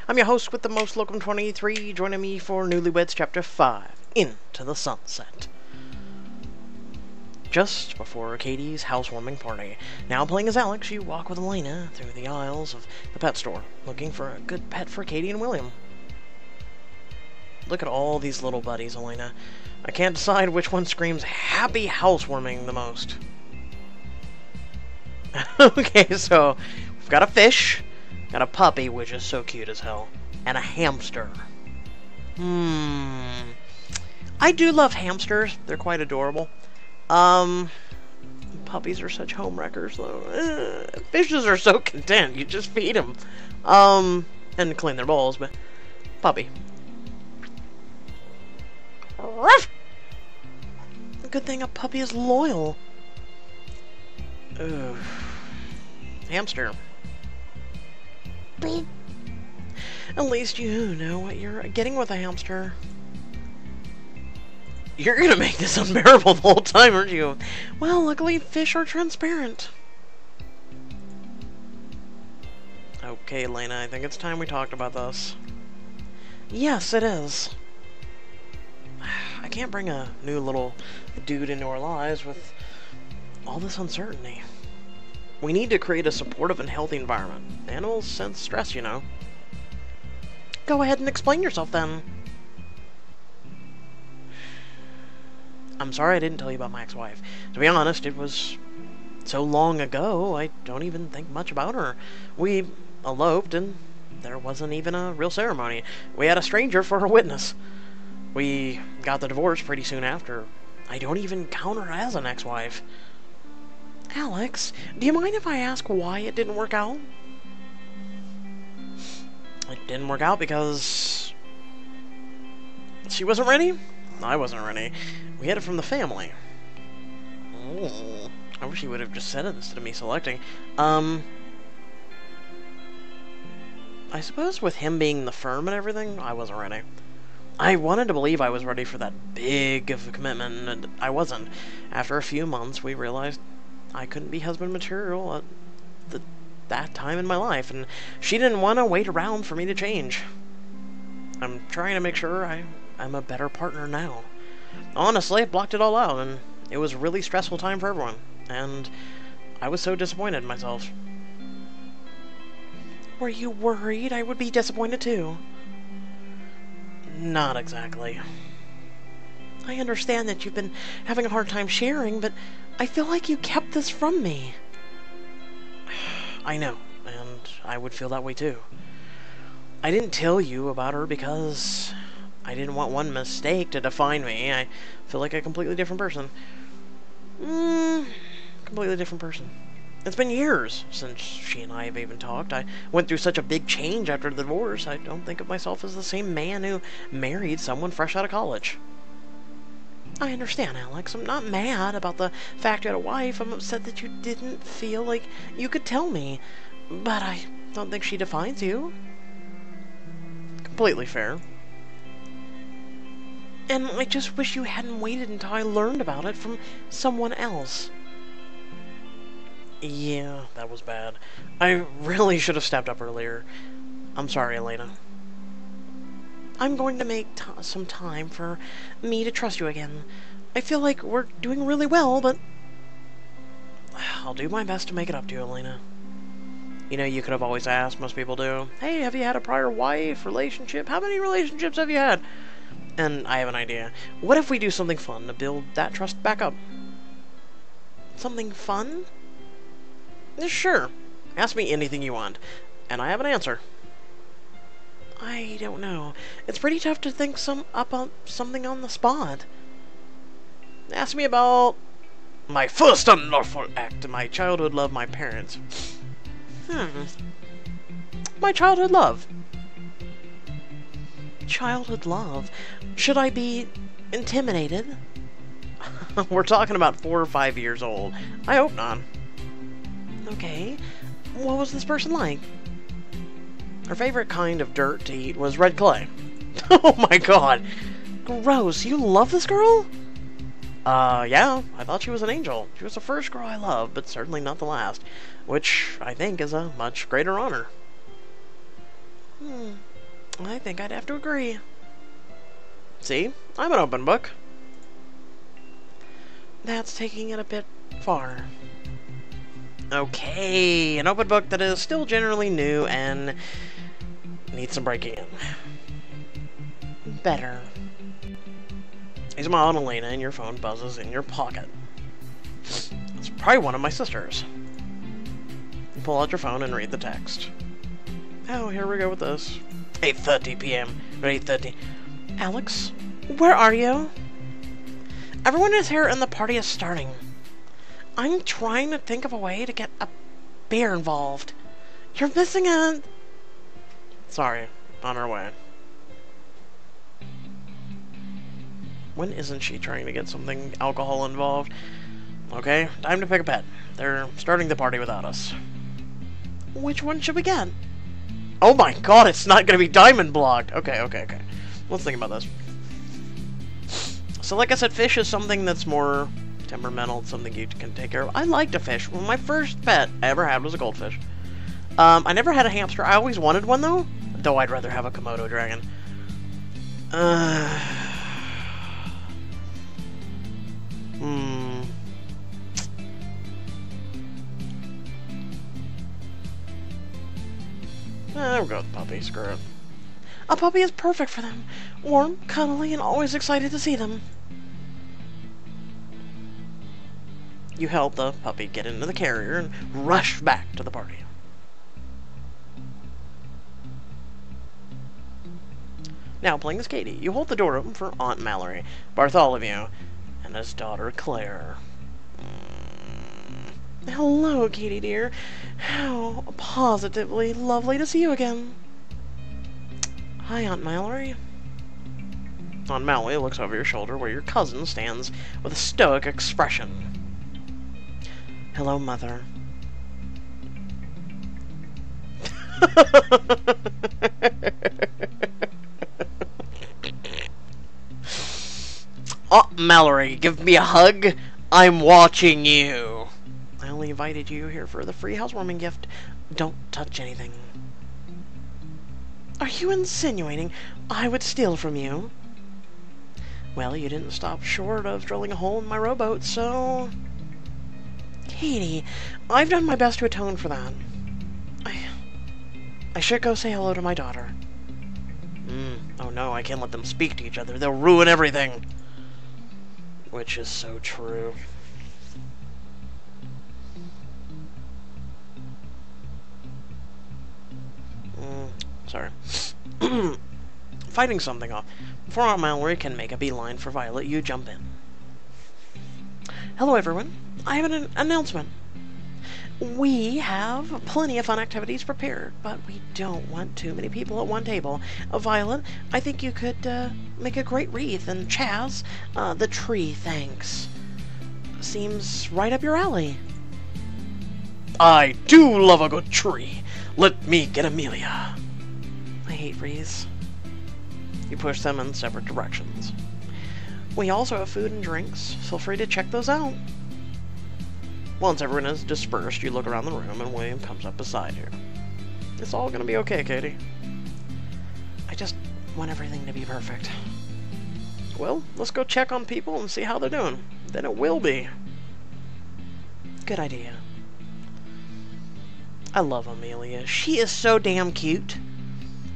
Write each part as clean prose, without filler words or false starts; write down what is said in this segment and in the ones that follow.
I'm your host with the most, Locum 23, joining me for Newlyweds Chapter 5, Into the Sunset. Just before Katie's housewarming party. Now playing as Alex, you walk with Elena through the aisles of the pet store, looking for a good pet for Katie and William. Look at all these little buddies, Elena. I can't decide which one screams happy housewarming the most. Okay, so we've got a fish, got a puppy, which is so cute as hell, and a hamster. I do love hamsters. They're quite adorable. Puppies are such home wreckers, though. Fishes are so content. You just feed them. And clean their bowls, but puppy. Ruff! Good thing a puppy is loyal. Ugh. Hamster. Beep. At least you know what you're getting with a hamster. You're gonna make this unbearable the whole time, aren't you? Well, luckily fish are transparent. Okay, Elena, I think it's time we talked about this. Yes, it is. I can't bring a new little dude into our lives with all this uncertainty. We need to create a supportive and healthy environment. Animals sense stress, you know. Go ahead and explain yourself, then. I'm sorry I didn't tell you about my ex-wife. To be honest, it was so long ago, I don't even think much about her. We eloped, and there wasn't even a real ceremony. We had a stranger for a witness. We got the divorce pretty soon after. I don't even count her as an ex-wife. Alex, do you mind if I ask why it didn't work out? It didn't work out because she wasn't ready? I wasn't ready. We had it from the family. Oh, I wish he would have just said it instead of me selecting. I suppose with him being the firm and everything, I wasn't ready. I wanted to believe I was ready for that big of a commitment, and I wasn't. After a few months, we realized I couldn't be husband material at that time in my life, and she didn't want to wait around for me to change. I'm trying to make sure I'm a better partner now. Honestly, I blocked it all out, and it was a really stressful time for everyone, and I was so disappointed in myself. Were you worried I would be disappointed too? Not exactly. I understand that you've been having a hard time sharing, but I feel like you kept this from me. I know, and I would feel that way too. I didn't tell you about her because I didn't want one mistake to define me. I feel like a completely different person. Completely different person. It's been years since she and I have even talked. I went through such a big change after the divorce. I don't think of myself as the same man who married someone fresh out of college. I understand, Alex. I'm not mad about the fact you had a wife. I'm upset that you didn't feel like you could tell me. But I don't think she defines you. Completely fair. And I just wish you hadn't waited until I learned about it from someone else. Yeah, that was bad. I really should have stepped up earlier. I'm sorry, Elena. I'm going to make some time for me to trust you again. I feel like we're doing really well, but I'll do my best to make it up to you, Elena. You know, you could have always asked, most people do, hey, have you had a prior wife, relationship? How many relationships have you had? And I have an idea. What if we do something fun to build that trust back up? Something fun? Sure. Ask me anything you want, and I have an answer. I don't know. It's pretty tough to think up on something on the spot. Ask me about my first unlawful act, my childhood love, my parents. My childhood love. Childhood love? Should I be intimidated? We're talking about 4 or 5 years old. I hope not. Okay. What was this person like? Her favorite kind of dirt to eat was red clay. Oh my god. Gross. You love this girl? Yeah. I thought she was an angel. She was the first girl I loved, but certainly not the last. Which I think is a much greater honor. I think I'd have to agree. See? I'm an open book. That's taking it a bit far. Okay, an open book that is still generally new and needs some breaking in. Better. You smile at Elena and your phone buzzes in your pocket. It's probably one of my sisters. You pull out your phone and read the text. Oh, here we go with this. 8:30 p.m. or 8:30. Alex, where are you? Everyone is here and the party is starting. I'm trying to think of a way to get a bear involved. You're missing a... Sorry, on our way. When isn't she trying to get something alcohol involved? Okay, time to pick a pet. They're starting the party without us. Which one should we get? Oh my god, it's not gonna be diamond blocked! Okay. Let's think about this. So like I said, fish is something that's more temperamental, something you can take care of. I like to fish. Well, my first pet I ever had was a goldfish. I never had a hamster. I always wanted one though I'd rather have a Komodo dragon. We'll go with the puppy, screw it. A puppy is perfect for them. Warm, cuddly, and always excited to see them. You help the puppy get into the carrier and rush back to the party. Now playing as Katie, you hold the door open for Aunt Mallory, Bartholomew, and his daughter Claire. Hello, Katie dear. How positively lovely to see you again. Hi, Aunt Mallory. Aunt Mallory looks over your shoulder where your cousin stands with a stoic expression. Hello, Mother. Aunt Mallory, give me a hug. I'm watching you. I only invited you here for the free housewarming gift. Don't touch anything. Are you insinuating I would steal from you? Well, you didn't stop short of drilling a hole in my rowboat, so... Katie, I've done my best to atone for that. I should go say hello to my daughter. Oh no, I can't let them speak to each other. They'll ruin everything. Which is so true. Sorry. Fighting something off. Before Aunt Mallory can make a beeline for Violet, you jump in. Hello, everyone. I have an announcement. We have plenty of fun activities prepared, but we don't want too many people at one table. Violet, I think you could make a great wreath, and Chaz, the tree, thanks. Seems right up your alley. I do love a good tree. Let me get Amelia. I hate wreaths. You push them in separate directions. We also have food and drinks. Feel free to check those out. Once everyone is dispersed, you look around the room and William comes up beside you. It's all gonna be okay, Katie. I just want everything to be perfect. Well, let's go check on people and see how they're doing. Then it will be. Good idea. I love Amelia. She is so damn cute.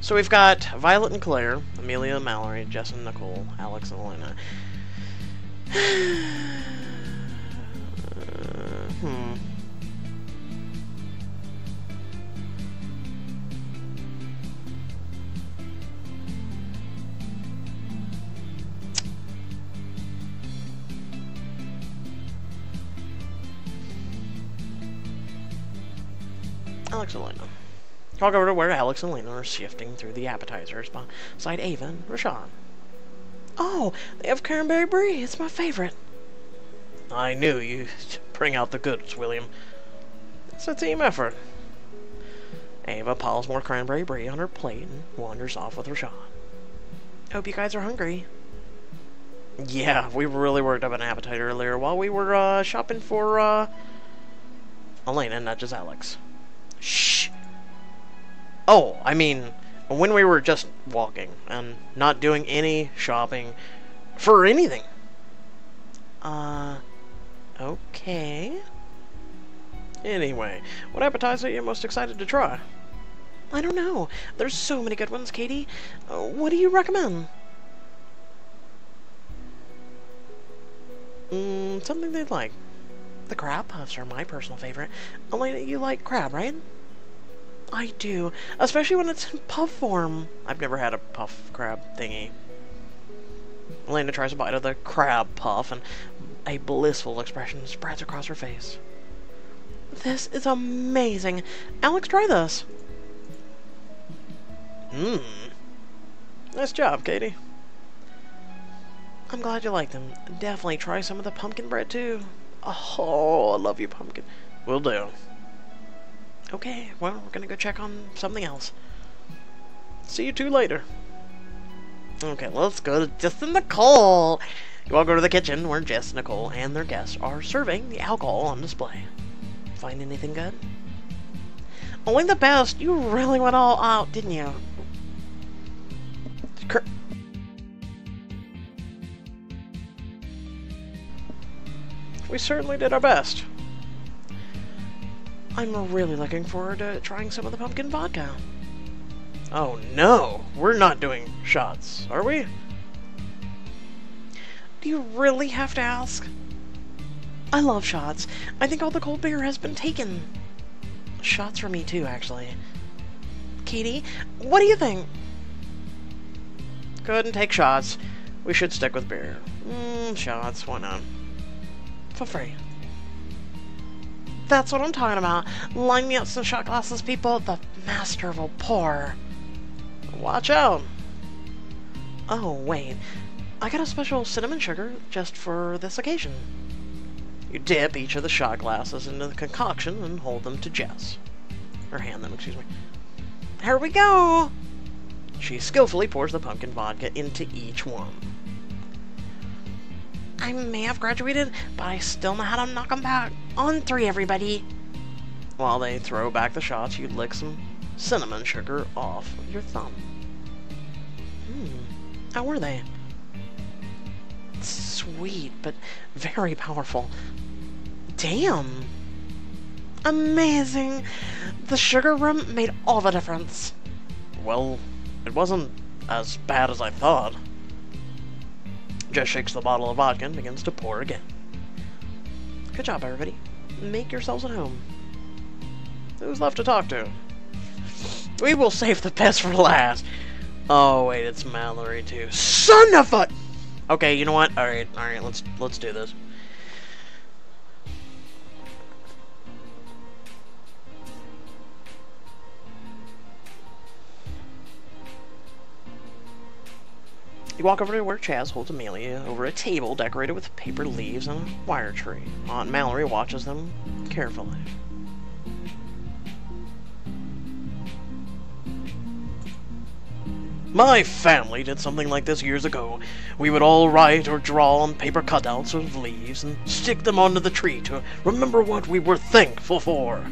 So we've got Violet and Claire, Amelia and Mallory, Jess and Nicole, Alex and Elena. Alex and Elena. Talk over to where Alex and Elena are shifting through the appetizers beside Ava and Rashawn. Oh, they have cranberry brie. It's my favorite. I knew you'd bring out the goods, William. It's a team effort. Ava piles more cranberry brie on her plate and wanders off with Rashawn. Hope you guys are hungry. Yeah, we really worked up an appetite earlier while we were shopping for Elena, not just Alex. Shh. Oh, I mean, when we were just walking and not doing any shopping for anything. Okay. Anyway, what appetizer are you most excited to try? I don't know. There's so many good ones, Katie. What do you recommend? Something they'd like. The crab puffs are my personal favorite. Elena, you like crab, right? I do, especially when it's in puff form. I've never had a puff crab thingy. Elena tries a bite of the crab puff, and a blissful expression spreads across her face. This is amazing. Alex, try this. Nice job, Katie. I'm glad you like them. Definitely try some of the pumpkin bread, too. Oh, I love you, pumpkin. Will do. Okay, well, we're gonna go check on something else. See you two later. Okay, let's go to Jess and Nicole. You all go to the kitchen where Jess, Nicole, and their guests are serving the alcohol on display. Find anything good? Only the best. You really went all out, didn't you? We certainly did our best. I'm really looking forward to trying some of the pumpkin vodka. Oh no, we're not doing shots, are we? Do you really have to ask? I love shots. I think all the cold beer has been taken. Shots for me too, actually. Katie, what do you think? Go ahead and take shots. We should stick with beer. Shots, why not? For free. That's what I'm talking about. Line me up some shot glasses, people. The master will pour. Watch out. Oh, wait. I got a special cinnamon sugar just for this occasion. You dip each of the shot glasses into the concoction and hold them to Jess. Or hand them, excuse me. Here we go! She skillfully pours the pumpkin vodka into each one. I may have graduated, but I still know how to knock them back. On 3, everybody. While they throw back the shots, you lick some cinnamon sugar off your thumb. How were they? Sweet, but very powerful. Damn! Amazing! The sugar rum made all the difference. Well, it wasn't as bad as I thought. Jess shakes the bottle of vodka and begins to pour again. Good job, everybody. Make yourselves at home. Who's left to talk to? We will save the best for last. Oh wait, it's Mallory too. Son of a... Okay, you know what? Alright, let's do this. You walk over to where Chaz holds Amelia over a table decorated with paper leaves and a wire tree. Aunt Mallory watches them carefully. My family did something like this years ago. We would all write or draw on paper cutouts of leaves and stick them onto the tree to remember what we were thankful for.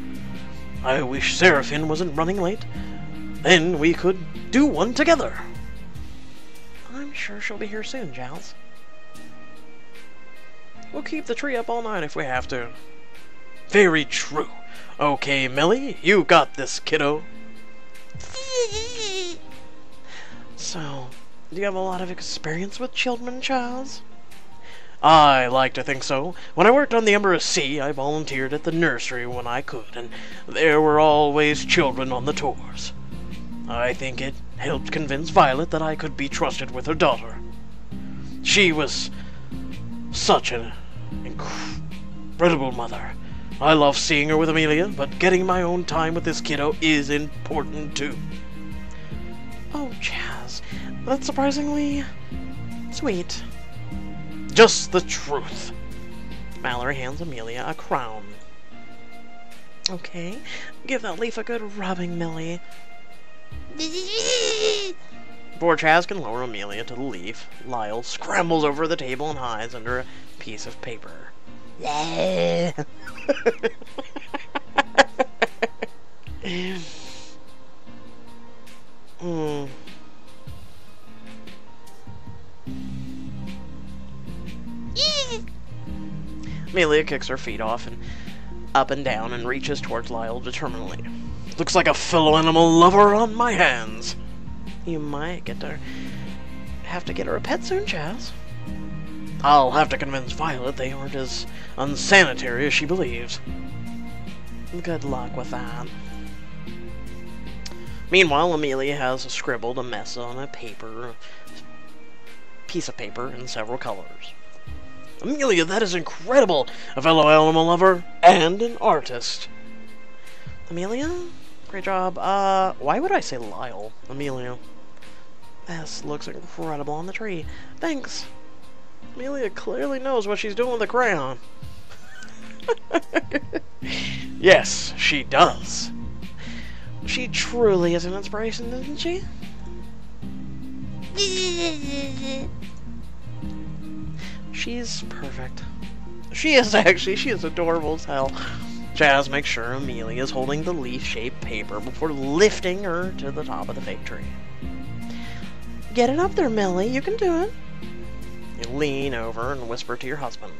I wish Seraphine wasn't running late. Then we could do one together. I'm sure she'll be here soon, Giles. We'll keep the tree up all night if we have to. Very true. Okay, Millie, you got this, kiddo. So, do you have a lot of experience with children, Giles? I like to think so. When I worked on the Emperor's Sea, I volunteered at the nursery when I could, and there were always children on the tours. I think it helped convince Violet that I could be trusted with her daughter. She was such an incredible mother. I love seeing her with Amelia, but getting my own time with this kiddo is important too. Oh, Chaz, that's surprisingly sweet. Just the truth. Mallory hands Amelia a crown. Okay, give that leaf a good rubbing, Millie. Before Chaz can lower Amelia to the leaf, Lyle scrambles over the table and hides under a piece of paper. Amelia kicks her feet off and up and down and reaches towards Lyle determinedly. Looks like a fellow animal lover on my hands. You might have to get her a pet soon, Chaz. I'll have to convince Violet they aren't as unsanitary as she believes. Good luck with that. Meanwhile, Amelia has scribbled a mess on a piece of paper in several colors. Amelia, that is incredible! A fellow animal lover and an artist. Amelia? Great job. Why would I say Lyle? Amelia. This looks incredible on the tree. Thanks. Amelia clearly knows what she's doing with the crayon. Yes, she does. She truly is an inspiration, isn't she? She's perfect. She is adorable as hell. Chaz makes sure Amelia is holding the leaf-shaped paper before lifting her to the top of the fake tree. Get it up there, Millie. You can do it. You lean over and whisper to your husband.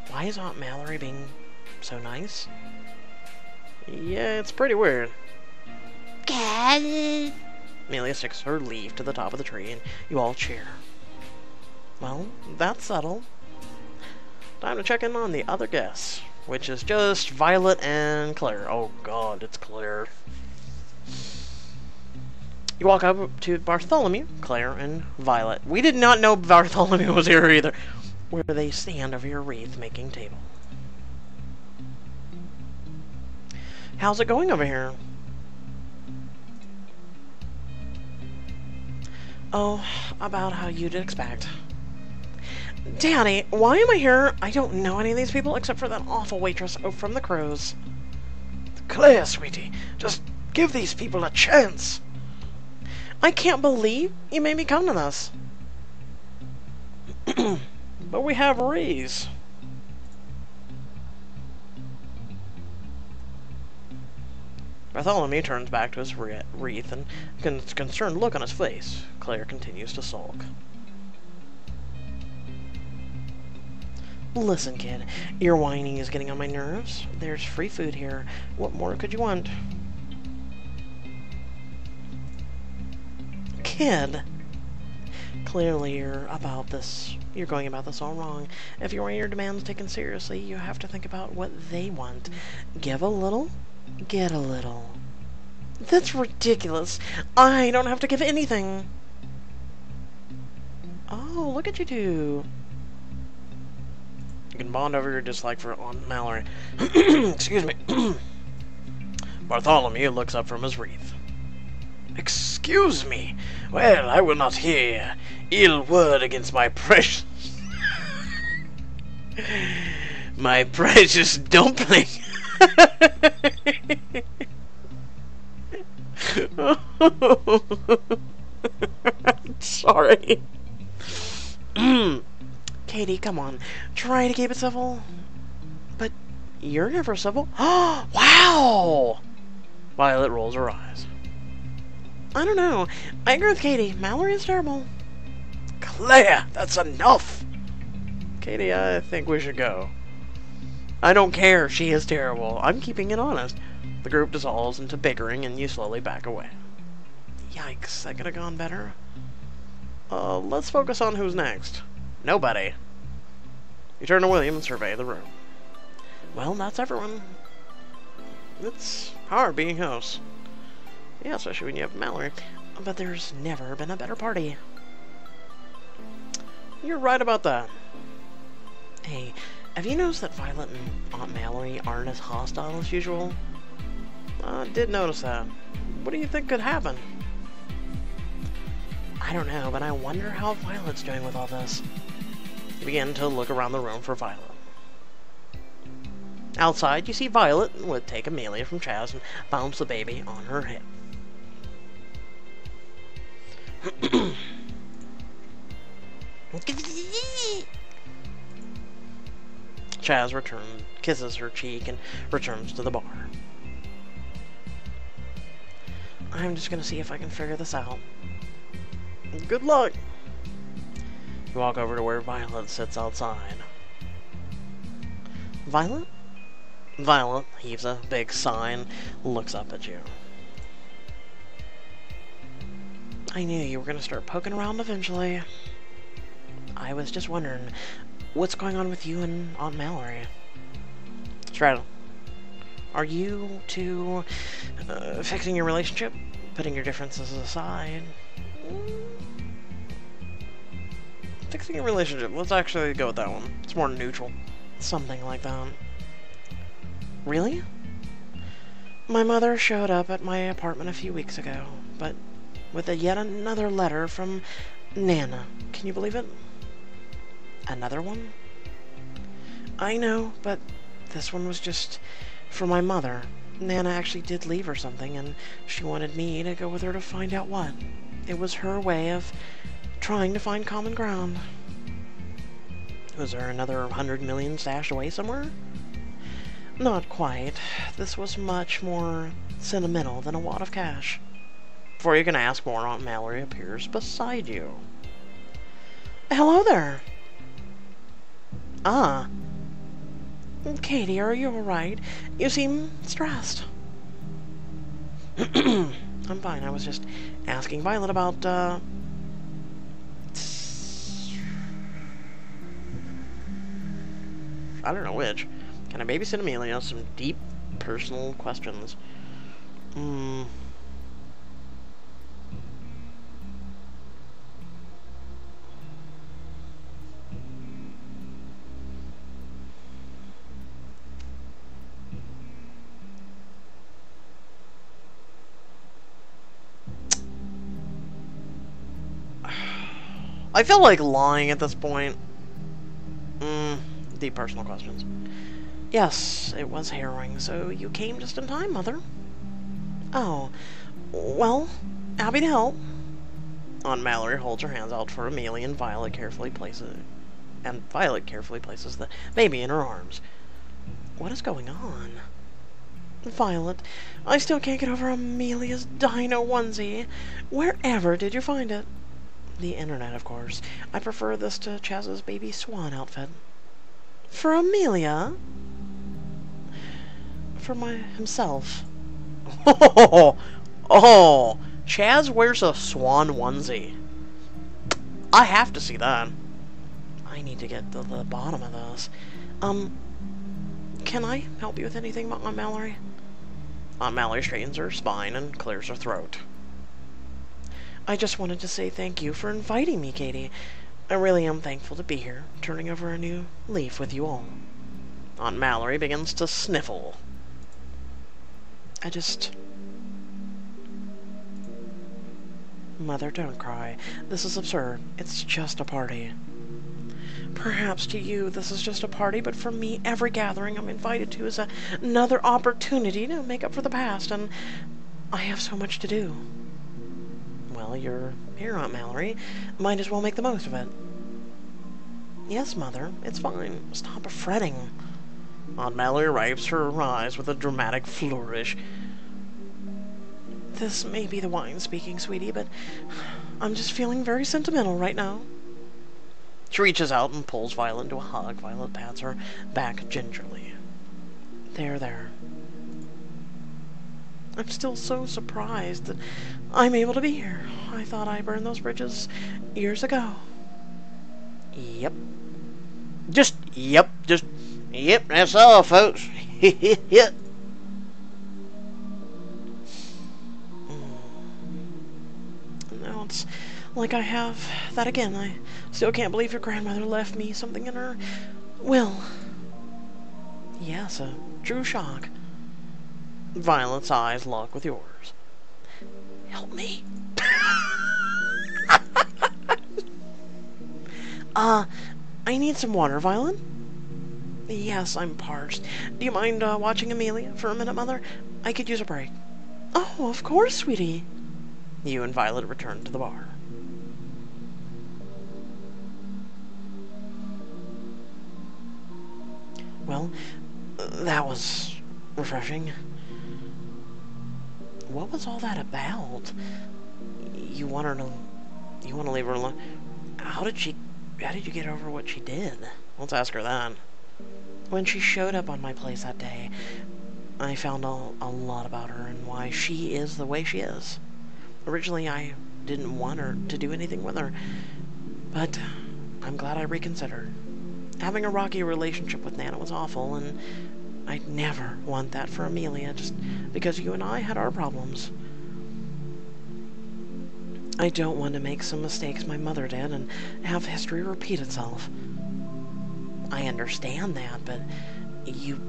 Why is Aunt Mallory being so nice? Yeah, it's pretty weird. Amelia sticks her leaf to the top of the tree and you all cheer. Well, that's settled. Time to check in on the other guests, which is just Violet and Claire. Oh god, it's Claire. You walk up to Bartholomew, Claire, and Violet. We did not know Bartholomew was here either. Where they stand over your wreath-making table. How's it going over here? Oh, about how you'd expect. Daddy, why am I here? I don't know any of these people except for that awful waitress from the Crows. Claire, sweetie, just give these people a chance. I can't believe you made me come to this. But we have Reese. Bartholomew turns back to his wreath and a concerned look on his face. Claire continues to sulk. Listen, kid, your whining is getting on my nerves. There's free food here. What more could you want? Kid! Clearly you're going about this all wrong. If you want your demands taken seriously, you have to think about what they want. Give a little, get a little. That's ridiculous. I don't have to give anything. Oh, look at you two. You can bond over your dislike for Aunt Mallory. Excuse me. Bartholomew looks up from his wreath. Excuse me. Well, I will not hear ill word against my precious... my precious dumpling. Sorry. Katie, come on. Try to keep it civil. But you're never civil. Wow! Violet rolls her eyes. I don't know. I agree with Katie. Mallory is terrible. Claire, that's enough! Katie, I think we should go. I don't care. She is terrible. I'm keeping it honest. The group dissolves into bickering and you slowly back away. Yikes, that could have gone better. Let's focus on who's next. Nobody. You turn to William and survey the room. Well, that's everyone. It's hard being host. Yeah, especially when you have Mallory. But there's never been a better party. You're right about that. Hey, have you noticed that Violet and Aunt Mallory aren't as hostile as usual? I did notice that. What do you think could happen? I don't know, but I wonder how Violet's doing with all this. You begin to look around the room for Violet. Outside, you see Violet would take Amelia from Chaz and bounce the baby on her hip. Chaz kisses her cheek and returns to the bar. I'm just gonna see if I can figure this out. Good luck! You walk over to where Violet sits outside. Violet? Violet heaves a big sigh and looks up at you. I knew you were going to start poking around eventually. I was just wondering, what's going on with you and Aunt Mallory? Straddle, are you two fixing your relationship? Putting your differences aside? Fixing your relationship. Let's actually go with that one. It's more neutral. Something like that. Really? My mother showed up at my apartment a few weeks ago, but with yet another letter from Nana. Can you believe it? Another one? I know, but this one was just for my mother. Nana actually did leave her something, and she wanted me to go with her to find out what. It was her way of trying to find common ground. Was there another 100 million stashed away somewhere? Not quite. This was much more sentimental than a wad of cash. Before you can ask more, Aunt Mallory appears beside you. Hello there. Ah. Katie, are you alright? You seem stressed. I'm fine. I was just asking Violet about, I don't know which. Can I babysit Amelia? Some deep, personal questions. I feel like lying at this point. Deep personal questions. Yes, it was harrowing, so you came just in time, Mother. Oh, well, happy to help. Aunt Mallory holds her hands out for Amelia, and Violet carefully places the baby in her arms. What is going on? Violet, I still can't get over Amelia's dino onesie. Wherever did you find it? The internet, of course. I prefer this to Chaz's baby swan outfit. For Amelia? For himself. Oh, Chaz wears a swan onesie. I have to see that. I need to get to the bottom of this. Can I help you with anything, Aunt Mallory? Aunt Mallory straightens her spine and clears her throat. I just wanted to say thank you for inviting me, Katie. I really am thankful to be here, turning over a new leaf with you all. Aunt Mallory begins to sniffle. Mother, don't cry. This is absurd. It's just a party. Perhaps to you this is just a party, but for me, every gathering I'm invited to is another opportunity to make up for the past, and I have so much to do. Well, you're here, Aunt Mallory. Might as well make the most of it. Yes, Mother. It's fine. Stop fretting. Aunt Mallory wipes her eyes with a dramatic flourish. This may be the wine speaking, sweetie, but I'm just feeling very sentimental right now. She reaches out and pulls Violet into a hug. Violet pats her back gingerly. There. I'm still so surprised that I'm able to be here. I thought I burned those bridges years ago. Yep. Yep, that's all, folks. Yep. Now it's like I have that again. I still can't believe your grandmother left me something in her will. Yes, a true shock. Violet's eyes lock with yours. Help me. I need some water, Violet. Yes, I'm parched. Do you mind watching Amelia for a minute, Mother? I could use a break. Oh, of course, sweetie. You and Violet return to the bar. Well, that was refreshing. What was all that about? You want to leave her alone? How did you get over what she did? Let's ask her that. When she showed up on my place that day, I found a lot about her and why she is the way she is. Originally, I didn't want her to do anything with her, but I'm glad I reconsidered. Having a rocky relationship with Nana was awful, and I'd never want that for Amelia, just because you and I had our problems. I don't want to make some mistakes my mother did and have history repeat itself. I understand that, but you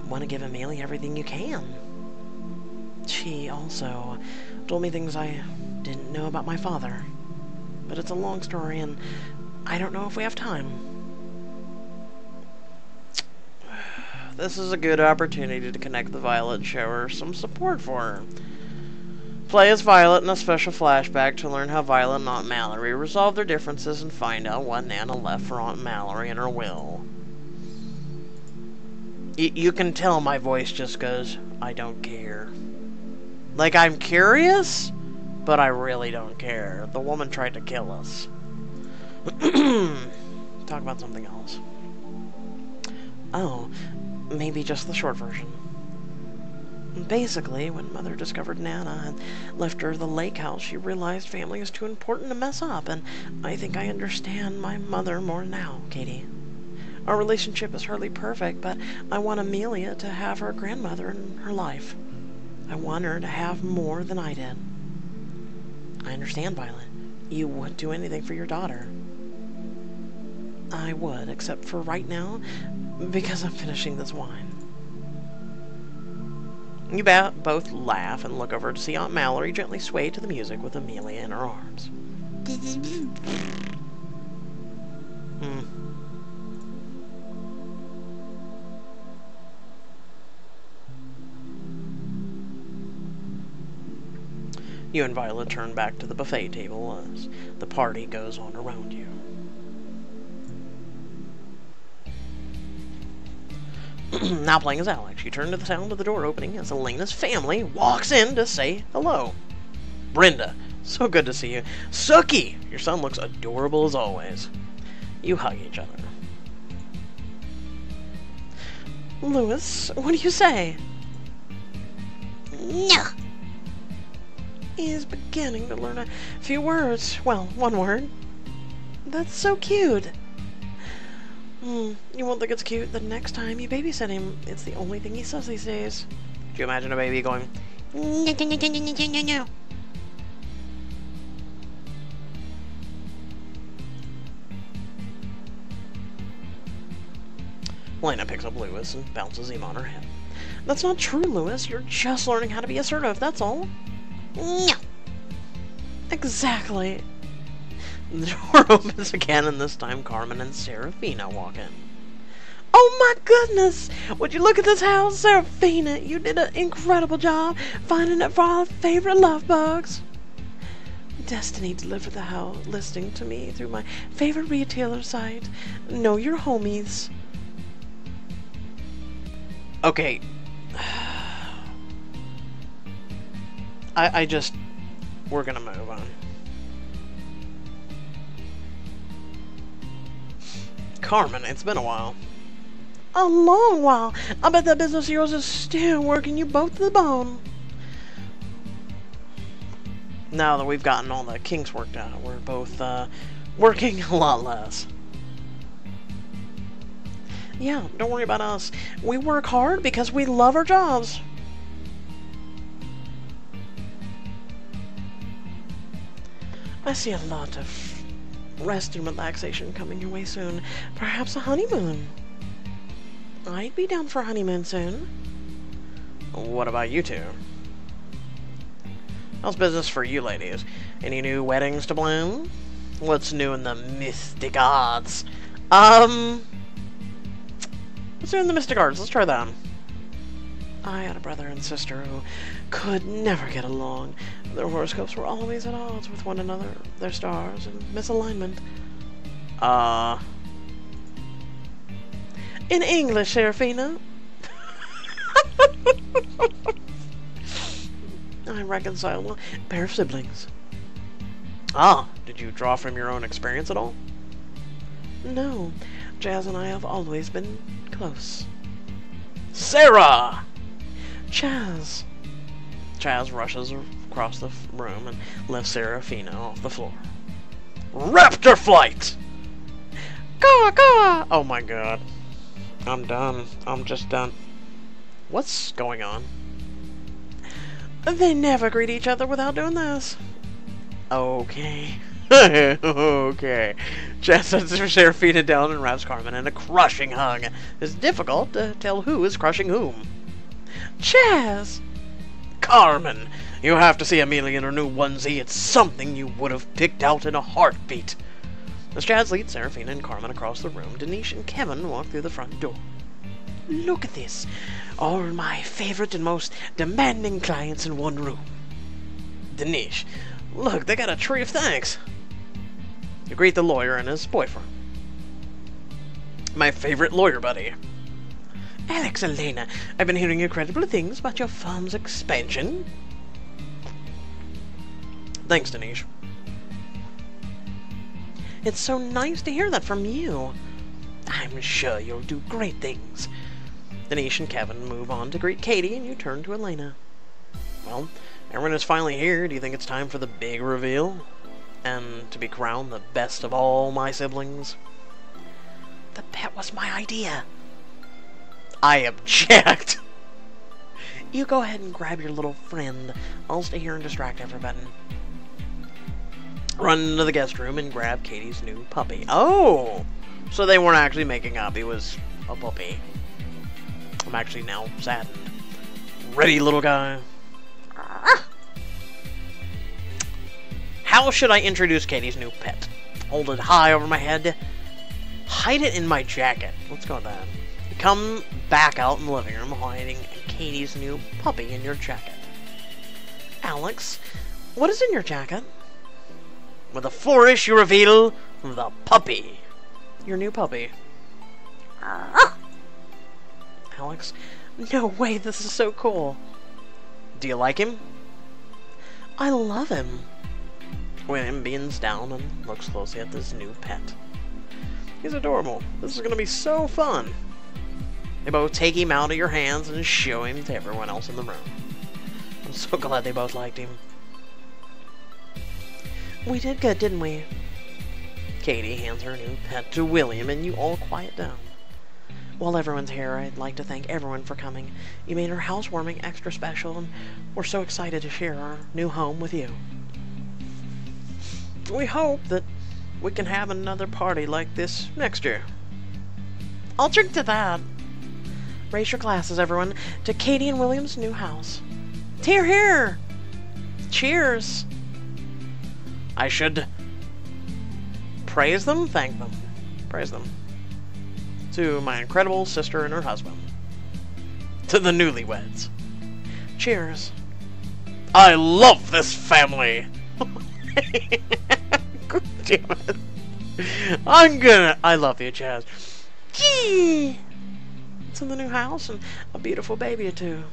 want to give Amelia everything you can. She also told me things I didn't know about my father. But it's a long story, and I don't know if we have time. This is a good opportunity to connect with Violet and show her some support for her. Play as Violet in a special flashback to learn how Violet and Aunt Mallory resolved their differences and find out what Nana left for Aunt Mallory in her will. You can tell my voice just goes, I don't care. Like, I'm curious, but I really don't care. The woman tried to kill us. Talk about something else. Oh, maybe just the short version. Basically, when Mother discovered Nana and left her the lake house, she realized family is too important to mess up, and I think I understand my mother more now, Katie. Our relationship is hardly perfect, but I want Amelia to have her grandmother in her life. I want her to have more than I did. I understand, Violet. You would do anything for your daughter. I would, except for right now, because I'm finishing this wine. You both laugh and look over to see Aunt Mallory gently sway to the music with Amelia in her arms. You and Violet turn back to the buffet table as the party goes on around you. Now playing as Alex, you turn to the sound of the door opening as Elena's family walks in to say hello. Brenda, so good to see you. Sookie, your son looks adorable as always. You hug each other. Louis, what do you say? No. He is beginning to learn a few words. Well, one word. That's so cute. You won't think it's cute the next time you babysit him. It's the only thing he says these days. Do you imagine a baby going, No, no, no, no, no, no, no, no. Elena picks up Louis and bounces him on her head. That's not true, Louis. You're just learning how to be assertive, that's all. No. Exactly. The door opens again, and this time Carmen and Serafina walk in. Oh my goodness! Would you look at this house, Serafina? You did an incredible job finding it for our favorite love bugs. Destiny delivered the house listing to me through my favorite retailer site. Know your homies. Okay. We're gonna move on. Carmen, it's been a while. A long while. I bet that business of yours is still working you both to the bone. Now that we've gotten all the kinks worked out, we're both, working a lot less. Yeah, don't worry about us. We work hard because we love our jobs. I see a lot of rest and relaxation coming your way soon. Perhaps a honeymoon. I'd be down for a honeymoon soon. What about you two? How's business for you ladies? Any new weddings to plan? What's new in the mystic arts? What's new in the mystic arts? Let's try that. I had a brother and sister who could never get along. Their horoscopes were always at odds with one another, their stars in misalignment. In English, Serafina. I reconciled a pair of siblings. Ah, did you draw from your own experience at all? No. Jazz and I have always been close. Sarah! Chaz! Chaz rushes across the room and lifts Serafina off the floor. Raptor flight! Caw, caw! Oh my god. I'm done. I'm just done. What's going on? They never greet each other without doing this. Okay. Okay. Chaz sets Serafina down and wraps Carmen in a crushing hug. It's difficult to tell who is crushing whom. Chaz! Carmen! You have to see Amelia in her new onesie. It's something you would have picked out in a heartbeat. As Chaz leads Serafina and Carmen across the room, Denise and Kevin walk through the front door. Look at this. All my favorite and most demanding clients in one room. Denise, look, they got a tree of thanks. You greet the lawyer and his boyfriend. My favorite lawyer buddy. Alex, Elena, I've been hearing incredible things about your firm's expansion. Thanks, Denise. It's so nice to hear that from you. I'm sure you'll do great things. Denise and Kevin move on to greet Katie, and you turn to Elena. Well, everyone is finally here. Do you think it's time for the big reveal? And to be crowned the best of all my siblings? The bet was my idea. I object. You go ahead and grab your little friend. I'll stay here and distract everybody. Run into the guest room and grab Katie's new puppy. Oh! So they weren't actually making up. He was a puppy. I'm actually now saddened. Ready, little guy? How should I introduce Katie's new pet? Hold it high over my head. Hide it in my jacket. Let's go with that. You come back out in the living room hiding Katie's new puppy in your jacket. Alex, what is in your jacket? With a flourish, you reveal the puppy. Your new puppy. Alex, no way, this is so cool. Do you like him? I love him. William bends down and looks closely at this new pet. He's adorable. This is going to be so fun. They both take him out of your hands and show him to everyone else in the room. I'm so glad they both liked him. We did good, didn't we? Katie hands her new pet to William, and you all quiet down. While everyone's here, I'd like to thank everyone for coming. You made our housewarming extra special, and we're so excited to share our new home with you. We hope that we can have another party like this next year. I'll drink to that. Raise your glasses, everyone, to Katie and William's new house. Hear, hear! Cheers! I should praise them, thank them, praise them. To my incredible sister and her husband. To the newlyweds. Cheers. I love this family! God damn it. I love you, Chaz. Gee! It's in the new house and a beautiful baby or two.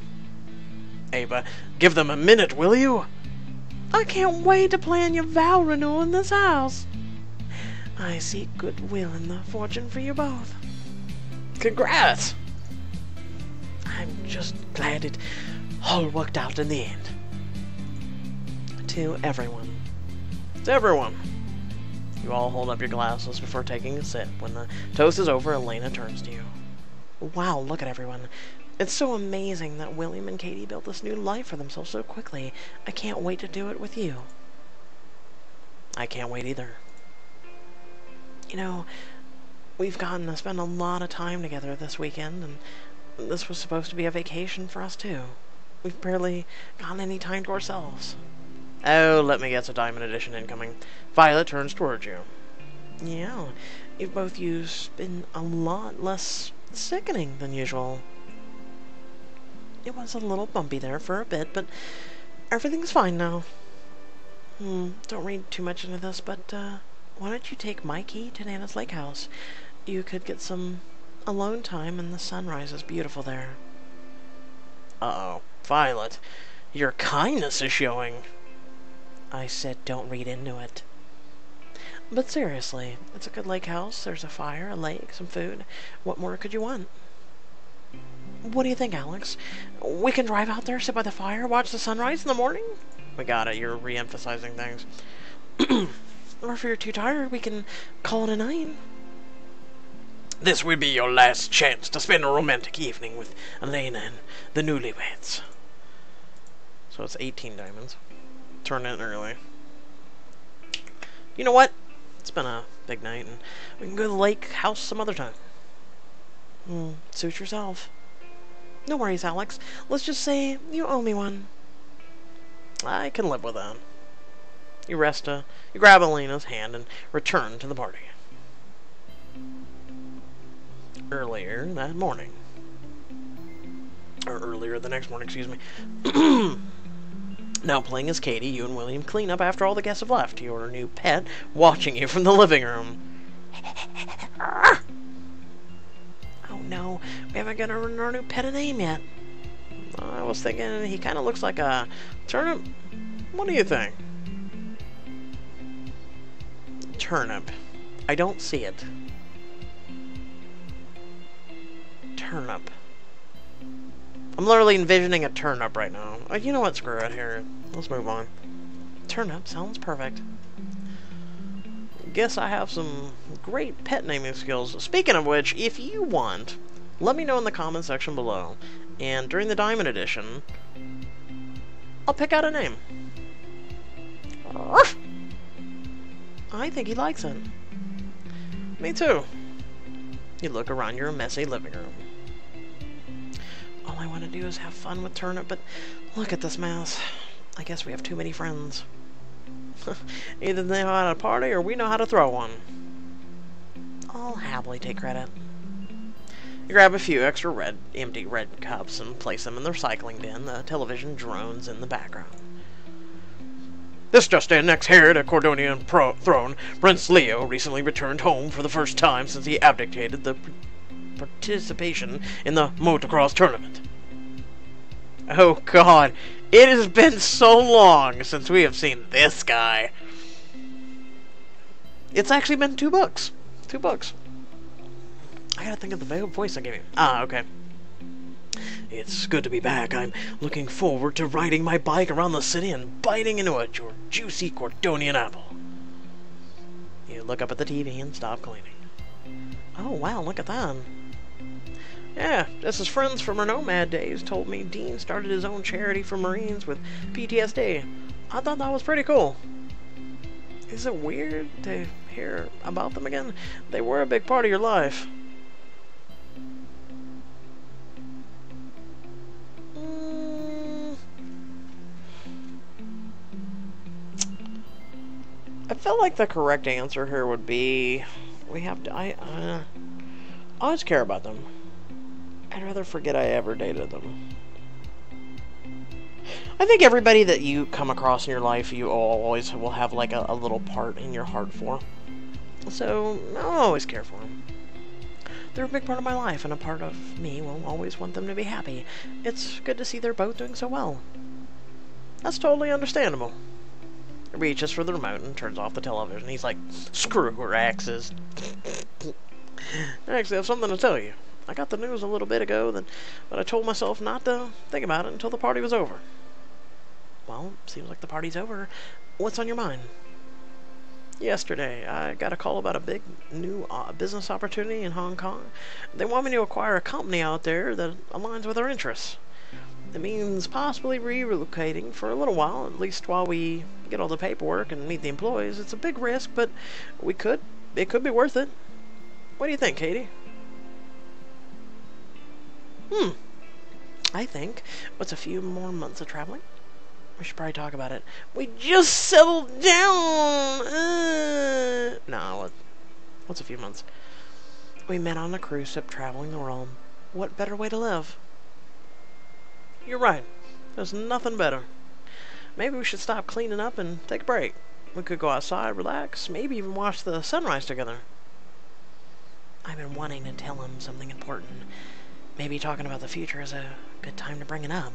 Ava, give them a minute, will you? I can't wait to plan your vow renewal in this house. I see goodwill in the fortune for you both. Congrats! I'm just glad it all worked out in the end. To everyone. To everyone. You all hold up your glasses before taking a sip. When the toast is over, Elena turns to you. Wow, look at everyone. It's so amazing that William and Katie built this new life for themselves so quickly. I can't wait to do it with you. I can't wait either. You know, we've gotten to spend a lot of time together this weekend, and this was supposed to be a vacation for us too. We've barely gotten any time to ourselves. Oh, let me guess, a Diamond Edition incoming. Violet turns towards you. Yeah, you've both been a lot less sickening than usual. It was a little bumpy there for a bit, but everything's fine now. Don't read too much into this, but why don't you take my key to Nana's lake house? You could get some alone time, and the sunrise is beautiful there. Uh-oh. Violet, your kindness is showing. I said don't read into it. But seriously, it's a good lake house. There's a fire, a lake, some food. What more could you want? What do you think, Alex? We can drive out there, sit by the fire, watch the sunrise in the morning? We got it, you're re-emphasizing things. Or if you're too tired, we can call it a night. This will be your last chance to spend a romantic evening with Elena and the Newlyweds. So it's 18 diamonds. Turn in early. You know what? It's been a big night, and we can go to the lake house some other time. Suit yourself. No worries, Alex. Let's just say you owe me one. I can live with that. You grab Elena's hand and return to the party. Earlier that morning. Or earlier the next morning, excuse me. Now playing as Katie, you and William clean up after all the guests have left. Your new pet watching you from the living room. Oh no, we haven't got our new pet a name yet. I was thinking he kind of looks like a turnip. What do you think? Turnip. I don't see it. Turnip. I'm literally envisioning a turnip right now. You know what? Screw it here. Let's move on. Turnip sounds perfect. Guess I have some great pet naming skills. Speaking of which, if you want, let me know in the comment section below. And during the Diamond Edition, I'll pick out a name. I think he likes it. Me too. You look around your messy living room. All I want to do is have fun with Turnip, but look at this mess. I guess we have too many friends. Either they know how to party or we know how to throw one. I'll happily take credit. You grab a few extra empty red cups and place them in the recycling bin. The television drones in the background. This just in, next heir to Cordonian throne, Prince Leo recently returned home for the first time since he abdicated the participation in the motocross tournament. Oh god, it has been so long since we have seen this guy. It's actually been 2 books. 2 books. I gotta think of the voice I gave him. Ah, okay. It's good to be back. I'm looking forward to riding my bike around the city and biting into a juicy Cordonian apple. You look up at the TV and stop cleaning. Oh wow, look at that. Yeah, just his friends from our nomad days told me Dean started his own charity for Marines with PTSD. I thought that was pretty cool. Is it weird to hear about them again? They were a big part of your life. I feel like the correct answer here would be we have to. I always care about them. I'd rather forget I ever dated them. I think everybody that you come across in your life, you always will have like a little part in your heart for. So I'll always care for them. They're a big part of my life, and a part of me will always want them to be happy. It's good to see they're both doing so well. That's totally understandable. He reaches for the remote and turns off the television. He's like, screw her axes. I actually have something to tell you. I got the news a little bit ago, but I told myself not to think about it until the party was over. Well, seems like the party's over. What's on your mind? Yesterday, I got a call about a big new business opportunity in Hong Kong. They want me to acquire a company out there that aligns with our interests. It means possibly relocating for a little while, at least while we get all the paperwork and meet the employees. It's a big risk, but it could be worth it. What do you think, Katie? I think, what's a few more months of traveling? We should probably talk about it. We just settled down! No, what's a few months? We met on a cruise ship traveling the world. What better way to live? You're right. There's nothing better. Maybe we should stop cleaning up and take a break. We could go outside, relax, maybe even watch the sunrise together. I've been wanting to tell him something important. Maybe talking about the future is a good time to bring it up.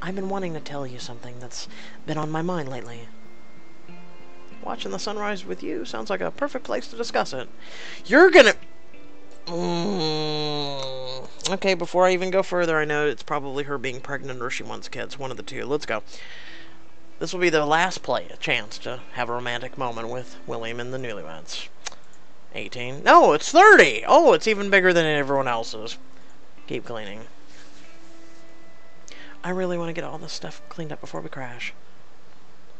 I've been wanting to tell you something that's been on my mind lately. Watching the sunrise with you sounds like a perfect place to discuss it. You're gonna... Okay, before I even go further, I know it's probably her being pregnant or she wants kids. One of the two. Let's go. This will be the last play, a chance to have a romantic moment with William and the Newlyweds. 18. No, it's 30! Oh, it's even bigger than everyone else's. Keep cleaning. I really want to get all this stuff cleaned up before we crash.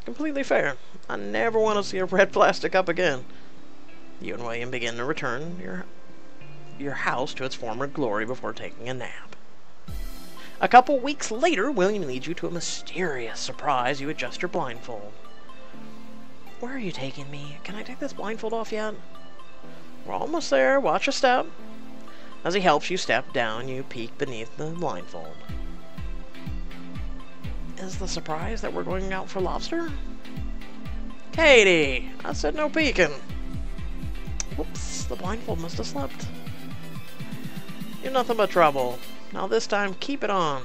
Completely fair. I never want to see a red plastic up again. You and William begin to return your house to its former glory before taking a nap. A couple weeks later, William leads you to a mysterious surprise. You adjust your blindfold. Where are you taking me? Can I take this blindfold off yet? We're almost there. Watch your step. As he helps you step down, you peek beneath the blindfold. Is the surprise that we're going out for lobster? Katie! I said no peeking. Whoops, the blindfold must have slipped. You're nothing but trouble. Now this time, keep it on.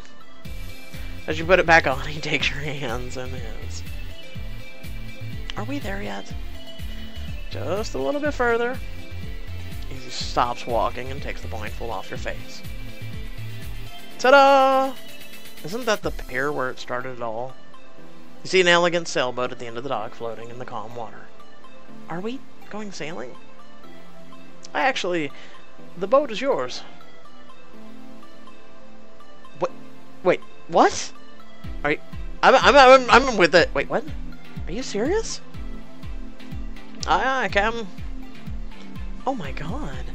As you put it back on, he takes your hands in his. Are we there yet? Just a little bit further. He stops walking and takes the blindfold off your face. Ta-da! Isn't that the pier where it started it all? You see an elegant sailboat at the end of the dock floating in the calm water. Are we going sailing? The boat is yours. Wait, what? Are you, I'm with it. Wait, what? Are you serious? Aye, Captain. Oh my god.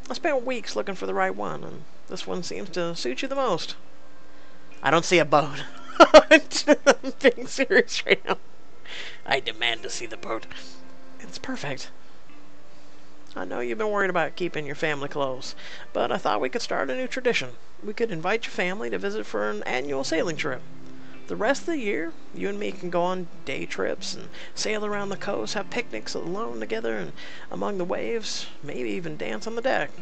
I spent weeks looking for the right one, and this one seems to suit you the most. I don't see a boat. I'm being serious right now. I demand to see the boat. It's perfect. I know you've been worried about keeping your family close, but I thought we could start a new tradition. We could invite your family to visit for an annual sailing trip. The rest of the year, you and me can go on day trips and sail around the coast, have picnics alone together and among the waves, maybe even dance on the deck.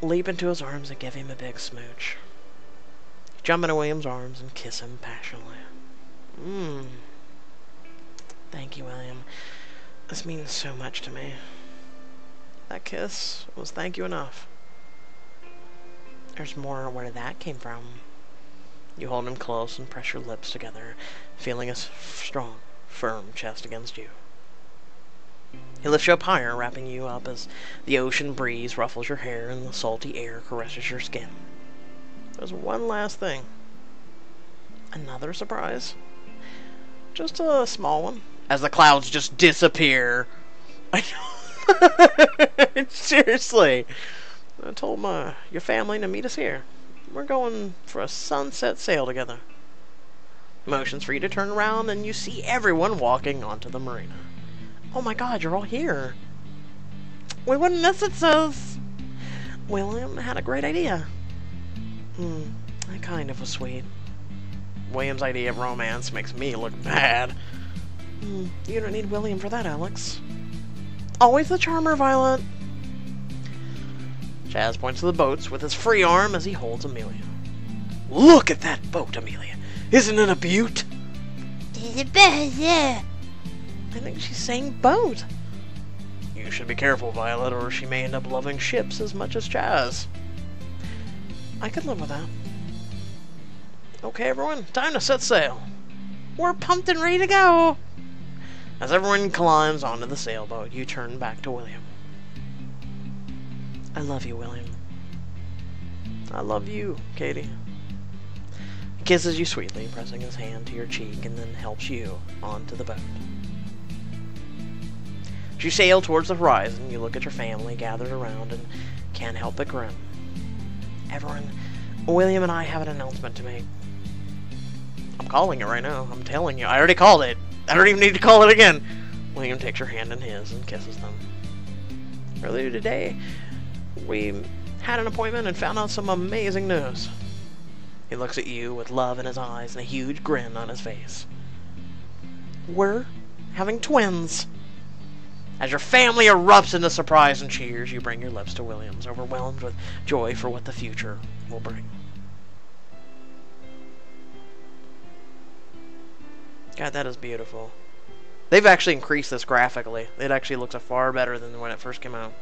Leap into his arms and give him a big smooch. Jump into William's arms and kiss him passionately. Thank you, William. This means so much to me. That kiss was thank you enough. There's more where that came from. You hold him close and press your lips together, feeling his strong, firm chest against you. He lifts you up higher, wrapping you up as the ocean breeze ruffles your hair and the salty air caresses your skin. There's one last thing. Another surprise. Just a small one. As the clouds just disappear. I know. Seriously. I told your family to meet us here. We're going for a sunset sail together. Motions for you to turn around and you see everyone walking onto the marina. Oh my god, you're all here. We wouldn't miss it, sis. William had a great idea. That kind of was sweet. William's idea of romance makes me look bad. You don't need William for that, Alex. Always the charmer, Violet. Chaz points to the boats with his free arm as he holds Amelia. Look at that boat, Amelia. Isn't it a beaut? There's a boat there. I think she's saying boat. You should be careful, Violet, or she may end up loving ships as much as Chaz. I could live with that. Okay, everyone, time to set sail. We're pumped and ready to go. As everyone climbs onto the sailboat, you turn back to William. I love you, William. I love you, Katie. He kisses you sweetly, pressing his hand to your cheek, and then helps you onto the boat. As you sail towards the horizon, you look at your family gathered around and can't help but grin. Everyone, William and I have an announcement to make. I'm calling it right now. I'm telling you. I already called it. I don't even need to call it again. William takes your hand in his and kisses them. Earlier today, we had an appointment and found out some amazing news. He looks at you with love in his eyes and a huge grin on his face. We're having twins. As your family erupts into surprise and cheers, you bring your lips to William's, overwhelmed with joy for what the future will bring. God, that is beautiful. They've actually increased this graphically. It actually looks far better than when it first came out.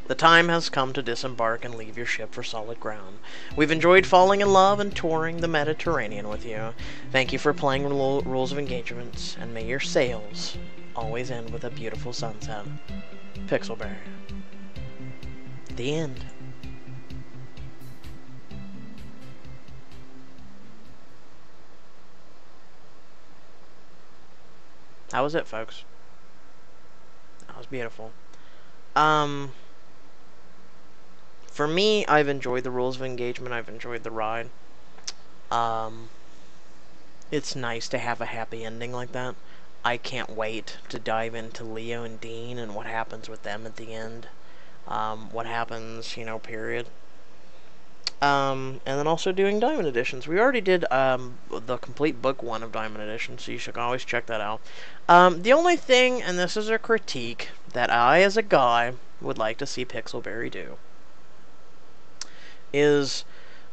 The time has come to disembark and leave your ship for solid ground. We've enjoyed falling in love and touring the Mediterranean with you. Thank you for playing Rules of Engagements, and may your sails always end with a beautiful sunset. Pixelberry. The end. That was it, folks. That was beautiful. For me, I've enjoyed the Rules of Engagement. I've enjoyed the ride. It's nice to have a happy ending like that. I can't wait to dive into Leo and Dean and what happens with them at the end. What happens, period. And then also doing Diamond Editions. We already did the complete book 1 of Diamond Edition, so you should always check that out. The only thing, and this is a critique, that I, as a guy, would like to see Pixelberry do, is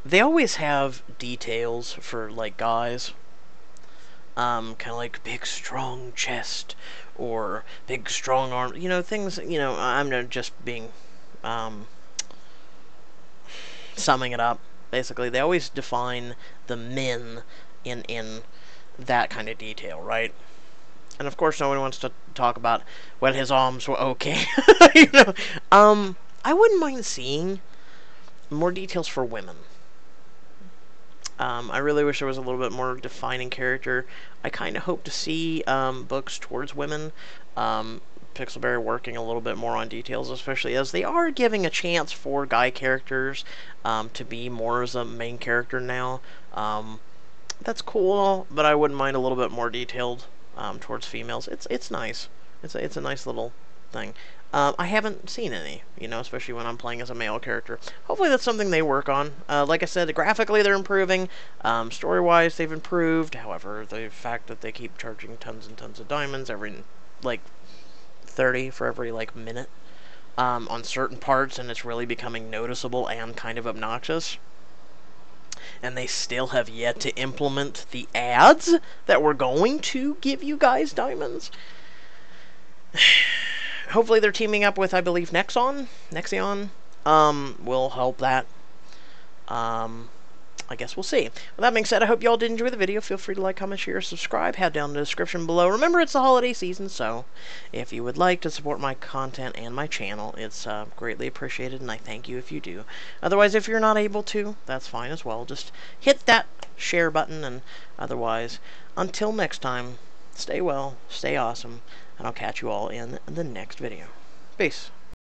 they always have details for, like, guys. Kind of like big, strong chest, or big, strong arm. Things, I'm not just being, summing it up, basically. They always define the men in that kind of detail, right? And of course, no one wants to talk about, well, his arms were okay. I wouldn't mind seeing more details for women. I really wish there was a little bit more defining character. I kind of hope to see books towards women. Pixelberry working a little bit more on details, especially as they are giving a chance for guy characters to be more as a main character now. That's cool, but I wouldn't mind a little bit more detailed towards females. It's nice. It's a nice little thing. I haven't seen any, especially when I'm playing as a male character. Hopefully that's something they work on. Like I said, graphically they're improving. Story-wise, they've improved. However, the fact that they keep charging tons and tons of diamonds every, 30 for every, minute on certain parts, and it's really becoming noticeable and kind of obnoxious. And they still have yet to implement the ads that were going to give you guys diamonds. Hopefully they're teaming up with, I believe, Nexion will help that. I guess we'll see. With that being said, I hope y'all did enjoy the video. Feel free to like, comment, share, subscribe. Head down in the description below. Remember, it's the holiday season, so if you would like to support my content and my channel, it's greatly appreciated, and I thank you if you do. Otherwise, if you're not able to, that's fine as well. Just hit that share button, and otherwise, until next time, stay well, stay awesome, and I'll catch you all in the next video. Peace.